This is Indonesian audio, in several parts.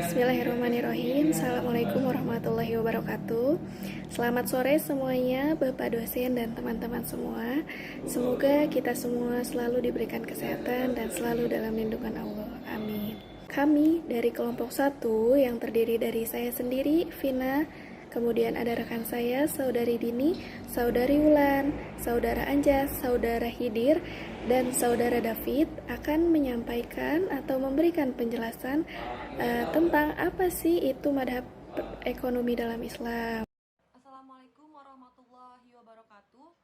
Bismillahirrahmanirrahim. Assalamualaikum warahmatullahi wabarakatuh. Selamat sore semuanya, Bapak dosen dan teman-teman semua. Semoga kita semua selalu diberikan kesehatan dan selalu dalam lindungan Allah. Amin. Kami dari kelompok 1 yang terdiri dari saya sendiri, Vina, kemudian ada rekan saya, Saudari Dini, Saudari Wulan, Saudara Anjas, Saudara Hidir, dan Saudara David akan menyampaikan atau memberikan penjelasan tentang apa sih itu madhab ekonomi dalam Islam. Assalamualaikum warahmatullahi wabarakatuh.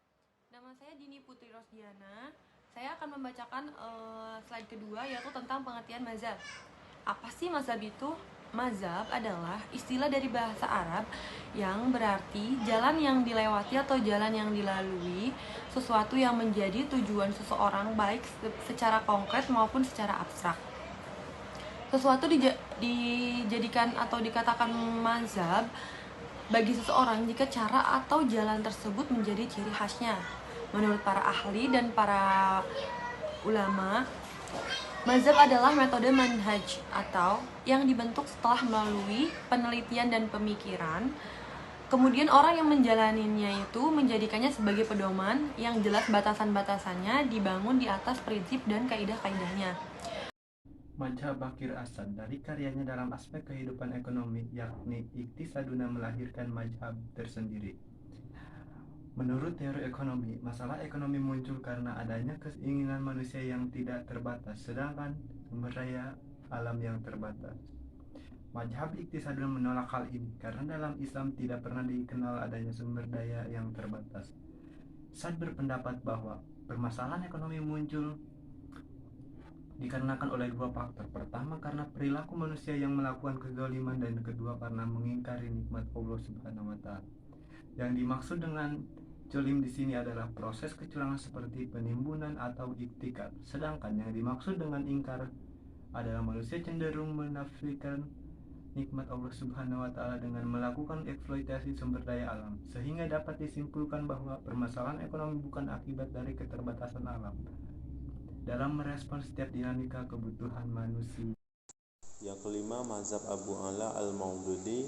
Nama saya Dini Putri Rosdiana. Saya akan membacakan slide kedua, yaitu tentang pengertian mazhab. Apa sih mazhab itu? Mazhab adalah istilah dari bahasa Arab yang berarti jalan yang dilewati atau jalan yang dilalui, sesuatu yang menjadi tujuan seseorang baik secara konkret maupun secara abstrak. Sesuatu dijadikan atau dikatakan mazhab bagi seseorang jika cara atau jalan tersebut menjadi ciri khasnya. Menurut para ahli dan para ulama, mazhab adalah metode manhaj atau yang dibentuk setelah melalui penelitian dan pemikiran. Kemudian orang yang menjalaninya itu menjadikannya sebagai pedoman yang jelas batasan-batasannya dibangun di atas prinsip dan kaidah-kaidahnya. Mazhab Bakir Asad dari karyanya dalam aspek kehidupan ekonomi, yakni Iktisaduna melahirkan mazhab tersendiri. Menurut teori ekonomi, masalah ekonomi muncul karena adanya keinginan manusia yang tidak terbatas, sedangkan sumber daya alam yang terbatas. Mazhab Iktisaduna menolak hal ini karena dalam Islam tidak pernah dikenal adanya sumber daya yang terbatas. Sad berpendapat bahwa permasalahan ekonomi muncul dikarenakan oleh dua faktor. Pertama, karena perilaku manusia yang melakukan kezaliman, dan kedua, karena mengingkari nikmat Allah Subhanahu wa taala. Yang dimaksud dengan zalim di sini adalah proses kecurangan seperti penimbunan atau iktikad. Sedangkan yang dimaksud dengan ingkar adalah manusia cenderung menafikan nikmat Allah Subhanahu wa taala dengan melakukan eksploitasi sumber daya alam, sehingga dapat disimpulkan bahwa permasalahan ekonomi bukan akibat dari keterbatasan alam dalam merespons setiap dinamika kebutuhan manusia. Yang kelima, mazhab Abu Ala al-Maududi.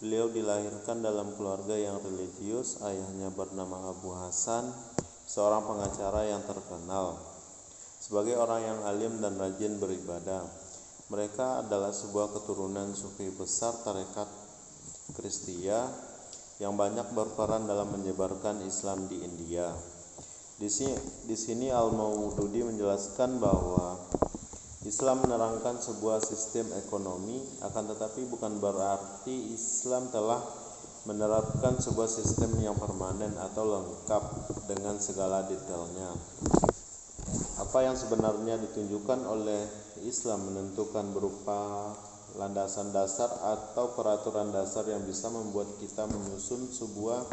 Beliau dilahirkan dalam keluarga yang religius. Ayahnya bernama Abu Hasan, seorang pengacara yang terkenal sebagai orang yang alim dan rajin beribadah. Mereka adalah sebuah keturunan sufi besar tarekat Kristia yang banyak berperan dalam menyebarkan Islam di India. Di sini Al-Maududi menjelaskan bahwa Islam menerangkan sebuah sistem ekonomi, akan tetapi bukan berarti Islam telah menerapkan sebuah sistem yang permanen atau lengkap dengan segala detailnya. Apa yang sebenarnya ditunjukkan oleh Islam menentukan berupa landasan dasar atau peraturan dasar yang bisa membuat kita menyusun sebuah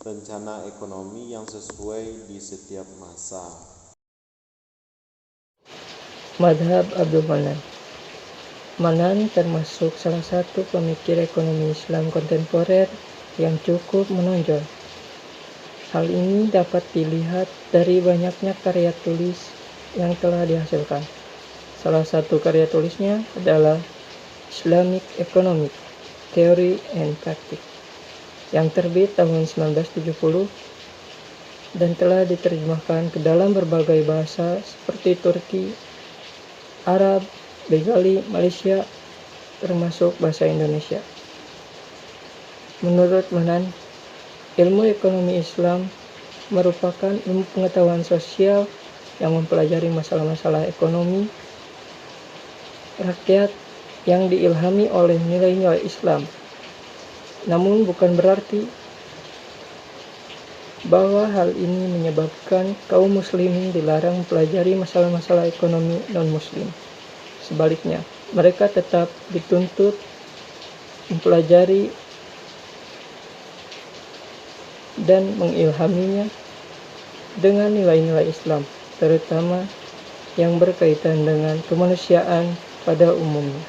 rencana ekonomi yang sesuai di setiap masa. Madhab Abdul Manan. Manan termasuk salah satu pemikir ekonomi Islam kontemporer yang cukup menonjol. Hal ini dapat dilihat dari banyaknya karya tulis yang telah dihasilkan. Salah satu karya tulisnya adalah Islamic Economic Theory and Practice yang terbit tahun 1970 dan telah diterjemahkan ke dalam berbagai bahasa seperti Turki, Arab, Bengali, Malaysia, termasuk bahasa Indonesia. Menurut Manan, ilmu ekonomi Islam merupakan ilmu pengetahuan sosial yang mempelajari masalah-masalah ekonomi rakyat yang diilhami oleh nilai-nilai Islam. Namun bukan berarti bahwa hal ini menyebabkan kaum muslimin dilarang mempelajari masalah-masalah ekonomi non-muslim. Sebaliknya, mereka tetap dituntut mempelajari dan mengilhaminya dengan nilai-nilai Islam, terutama yang berkaitan dengan kemanusiaan pada umumnya.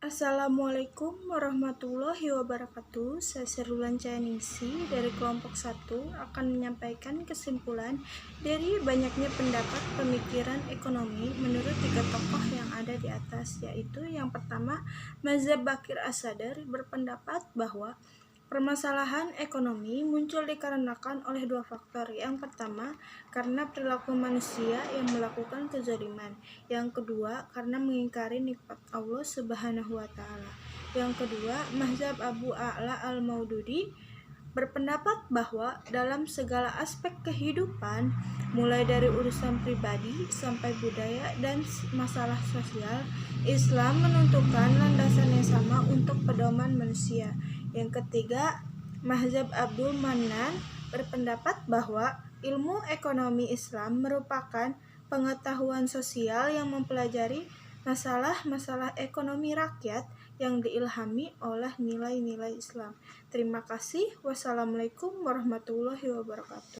Assalamualaikum warahmatullahi wabarakatuh. Saya Serulan Caningsi dari kelompok 1 akan menyampaikan kesimpulan dari banyaknya pendapat pemikiran ekonomi menurut 3 tokoh yang ada di atas, yaitu yang pertama, Mazhab Bakir As-Sadr berpendapat bahwa permasalahan ekonomi muncul dikarenakan oleh 2 faktor. Yang pertama, karena perilaku manusia yang melakukan kezaliman. Yang kedua, karena mengingkari nikmat Allah Subhanahu wa taala. Yang kedua, Mazhab Abu A'la Al-Maududi berpendapat bahwa dalam segala aspek kehidupan, mulai dari urusan pribadi sampai budaya dan masalah sosial, Islam menentukan landasan yang sama untuk pedoman manusia. Yang ketiga, Mazhab Abdul Manan berpendapat bahwa ilmu ekonomi Islam merupakan pengetahuan sosial yang mempelajari masalah-masalah ekonomi rakyat yang diilhami oleh nilai-nilai Islam. Terima kasih. Wassalamualaikum warahmatullahi wabarakatuh.